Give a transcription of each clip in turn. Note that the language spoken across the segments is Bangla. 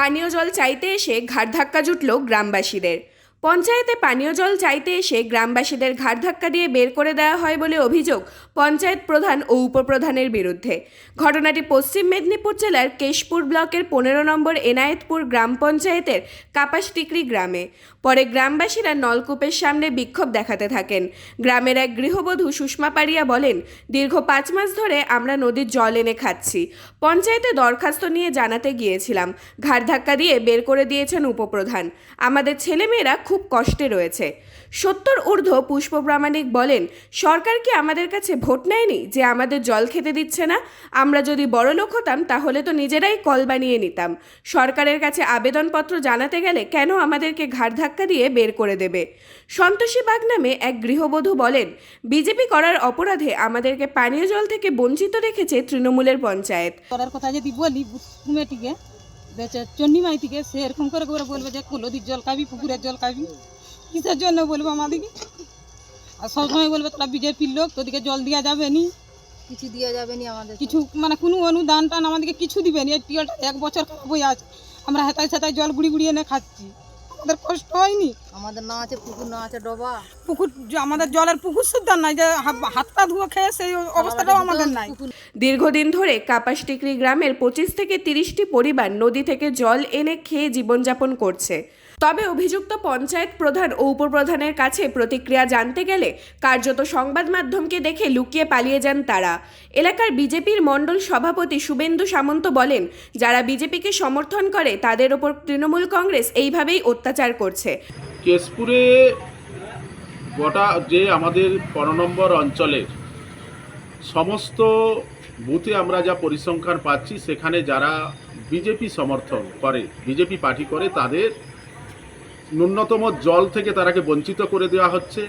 পানীয় জল চাইতে এসে ঘাড় ধাক্কা জুটল গ্রামবাসীদের। পঞ্চায়েতে পানীয় জল চাইতে এসে গ্রামবাসীদের ঘাড় ধাক্কা দিয়ে বের করে দেওয়া হয় বলে অভিযোগ পঞ্চায়েত প্রধান ও উপপ্রধানের বিরুদ্ধে। ঘটনাটি পশ্চিম মেদিনীপুর জেলার কেশপুর ব্লকের 15 নম্বর এনায়েতপুর গ্রাম পঞ্চায়েতের কাপাসটিকরি গ্রামে। পরে গ্রামবাসীরা নলকূপের সামনে বিক্ষোভ দেখাতে থাকেন। গ্রামের এক গৃহবধূ সুষমা পারিয়া বলেন, দীর্ঘ 5 মাস ধরে আমরা নদীর জল এনে খাচ্ছি। পঞ্চায়েতে দরখাস্ত নিয়ে জানাতে গিয়েছিলাম, ঘাড় ধাক্কা দিয়ে বের করে দিয়েছেন উপপ্রধান। আমাদের ছেলেমেয়েরা খুব কষ্টে রয়েছে। 70 ঊর্ধ্ব পুষ্প প্রামাণিক বলেন, সরকার কি আমাদের কাছে ভোট নেয়নি যে আমাদের জল খেতে দিচ্ছে না? আমরা যদি বড়লোক হতাম তাহলে তো নিজেরাই কল বানিয়ে নিতাম। সরকারের কাছে আবেদনপত্র জানাতে গেলে কেন আমাদেরকে ঘাড় ধাক্কা দিয়ে বের করে দেবে? সন্তোষী বাগ নামে এক গৃহবধূ বলেন, বিজেপি করার অপরাধে আমাদেরকে পানীয় জল থেকে বঞ্চিত রেখেছে তৃণমূলের পঞ্চায়েত। করার কথা যদি বলি কমিটিকে চন্ডিমাই থেকে সে এরকম করে করে বলবে যে নদীর জল খাবি, পুকুরের জল খাবি, কিসের জন্য বলবো আমাদেরকে? আর সবসময় বলবে তোরা বিজেপির লোক, তোদেরকে জল দেওয়া যাবে নি, কিছু দেওয়া যাবে না আমাদের, কিছু মানে কোনো অনুদান টান আমাদেরকে কিছু দিবে না। এই টিউবটা 1 বছর খারাপ হয়ে আছে, আমরা হেতায় সেতায় জল গুড়ি গুড়ি এনে খাচ্ছি। আমাদের কষ্ট হয়নি? আমাদের না আছে পুকুর, না আছে ডোবা। পুকুর আমাদের জলের পুকুর সুদ্ধা নাই, যে হাত পা ধুয়ে খেয়ে সেই অবস্থাটাও আমাদের নাই। দীর্ঘদিন ধরে কাপাসটিকরি গ্রামের 25 থেকে 30টি পরিবার নদী থেকে জল এনে খেয়ে জীবনযাপন করছে। তবে অভিযুক্ত পঞ্চায়েত প্রধান ও উপপ্রধানের কাছে প্রতিক্রিয়া জানতে গেলে কার্যত সংবাদ মাধ্যমকে দেখে লুকিয়ে পালিয়ে যান তারা। এলাকার বিজেপির মণ্ডল সভাপতি শুভেন্দু সামন্ত বলেন, যারা বিজেপিকে সমর্থন করে তাদের ওপর তৃণমূল কংগ্রেস এইভাবেই অত্যাচার করছে। কেশপুরে গোটা যে আমাদের 15 নম্বর অঞ্চলের সমস্ত বুথে আমরা যা পরিসংখ্যান পাচ্ছি, সেখানে যারা বিজেপি সমর্থন করে, বিজেপি পার্টি করে, তাদের ন্যূনতম জল থেকে তারাকে বঞ্চিত করে দেওয়া হচ্ছে।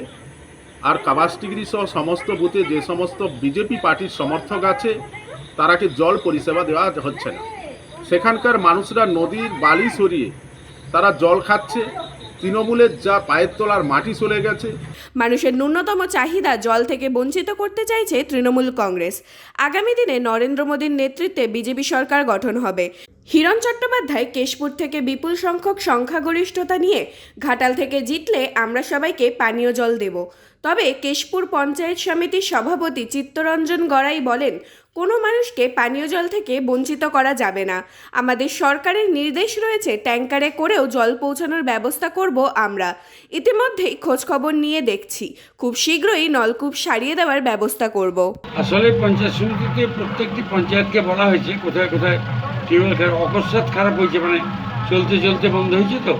আর কাপাসটিকরি সহ সমস্ত বুথে যে সমস্ত বিজেপি পার্টির সমর্থক আছে তারাকে জল পরিষেবা দেওয়া হচ্ছে না। সেখানকার মানুষরা নদীর বালি সরিয়ে তারা জল খাচ্ছে। তৃণমূলের যা পায়ের তলার মাটি চলে গেছে। মানুষের ন্যূনতম চাহিদা জল থেকে বঞ্চিত করতে চাইছে তৃণমূল কংগ্রেস। আগামী দিনে নরেন্দ্র মোদীর নেতৃত্বে বিজেপি সরকার গঠন হবে। হিরণ চট্টোপাধ্যায় কেশপুর থেকে বিপুল সংখ্যক সংখ্যাগরিষ্ঠতা নিয়ে ঘাটাল থেকে জিতলে আমরা সবাইকে পানীয় জল দেব। তবে কেশপুর পঞ্চায়েত সমিতির সভাপতি চিত্তরঞ্জন গড়াই বলেন, কোনো মানুষকে পানীয় জল থেকে বঞ্চিত করা যাবে না। আমাদের সরকারের নির্দেশ রয়েছে, ট্যাঙ্কারে করেও জল পৌঁছানোর ব্যবস্থা করব আমরা। ইতিমধ্যেই খোঁজখবর নিয়ে দেখছি, খুব শীঘ্রই নলকূপ সারিয়ে দেওয়ার ব্যবস্থা করব। আসলে পঞ্চায়েত সমিতিতে প্রত্যেকটি পঞ্চায়েতকে বলা হয়েছে কোথায় কোথায় টিউবওয়েল খারাপ, অকস্মাৎ খারাপ হয়েছে, মানে চলতে চলতে বন্ধ হয়েছে। তো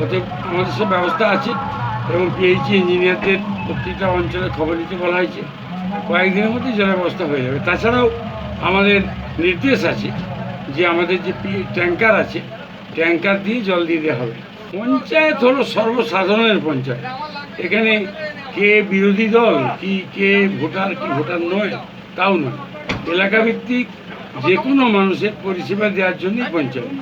ওতে আমাদের সব ব্যবস্থা আছে এবং পিএইচই ইঞ্জিনিয়ারদের প্রত্যেকটা অঞ্চলে খবর নিতে বলা হয়েছে। কয়েকদিনের মধ্যে জলের ব্যবস্থা হয়ে যাবে। তাছাড়াও আমাদের নির্দেশ আছে যে আমাদের যে ট্যাঙ্কার আছে, ট্যাঙ্কার দিয়ে জল দিয়ে দেওয়া হবে। পঞ্চায়েত হলো সর্বসাধারণের পঞ্চায়েত। এখানে কে বিরোধী দল কি, কে ভোটার কি ভোটার নয় তাও নয়। এলাকাভিত্তিক যে কোনো মানুষের পরিষেবা দেওয়ার জন্যই পঞ্চায়েত।